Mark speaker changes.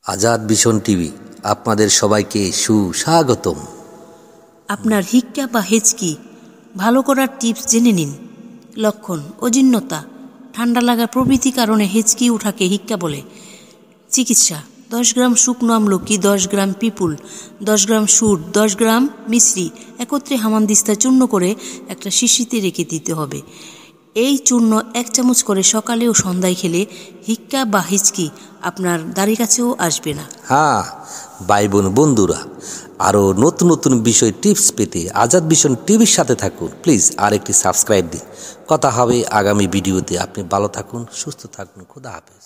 Speaker 1: Azad vision TV আপনাদের সবাইকে সুস্বাগতম।
Speaker 2: আপনার হিক্কা বা হেঁচকি ভালো করার টিপস জেনে নিন। লক্ষণ: অজীর্ণতা, ঠান্ডা লাগা প্রভৃতি কারণে হেঁচকি ওঠাকে হিক্কা বলে। চিকিৎসা: 10 গ্রাম শুকনো আমলকি, 10 গ্রাম পিপুল, 10 গ্রাম সুর, 10 গ্রাম মিশ্রি একত্রে হামানদিস্তায় চূর্ণ করে একটা শিশিতে রেখে দিতে হবে। এই চূর্ণ 1 চামচ করে সকালে ও সন্ধ্যায় খেলে হিক্কা বা হিচকি আপনার দাড়ি কাছেও আসবে না।
Speaker 1: হ্যাঁ ভাই বোন বন্ধুরা, আরও নতুন নতুন বিষয় টিপস পেতে আজাদ ভিশন টিভির সাথে থাকুন। প্লিজ আরেকটি সাবস্ক্রাইব দিন। কথা হবে আগামী ভিডিওতে। আপনি ভালো থাকুন, সুস্থ থাকুন। খোদা হাফেজ।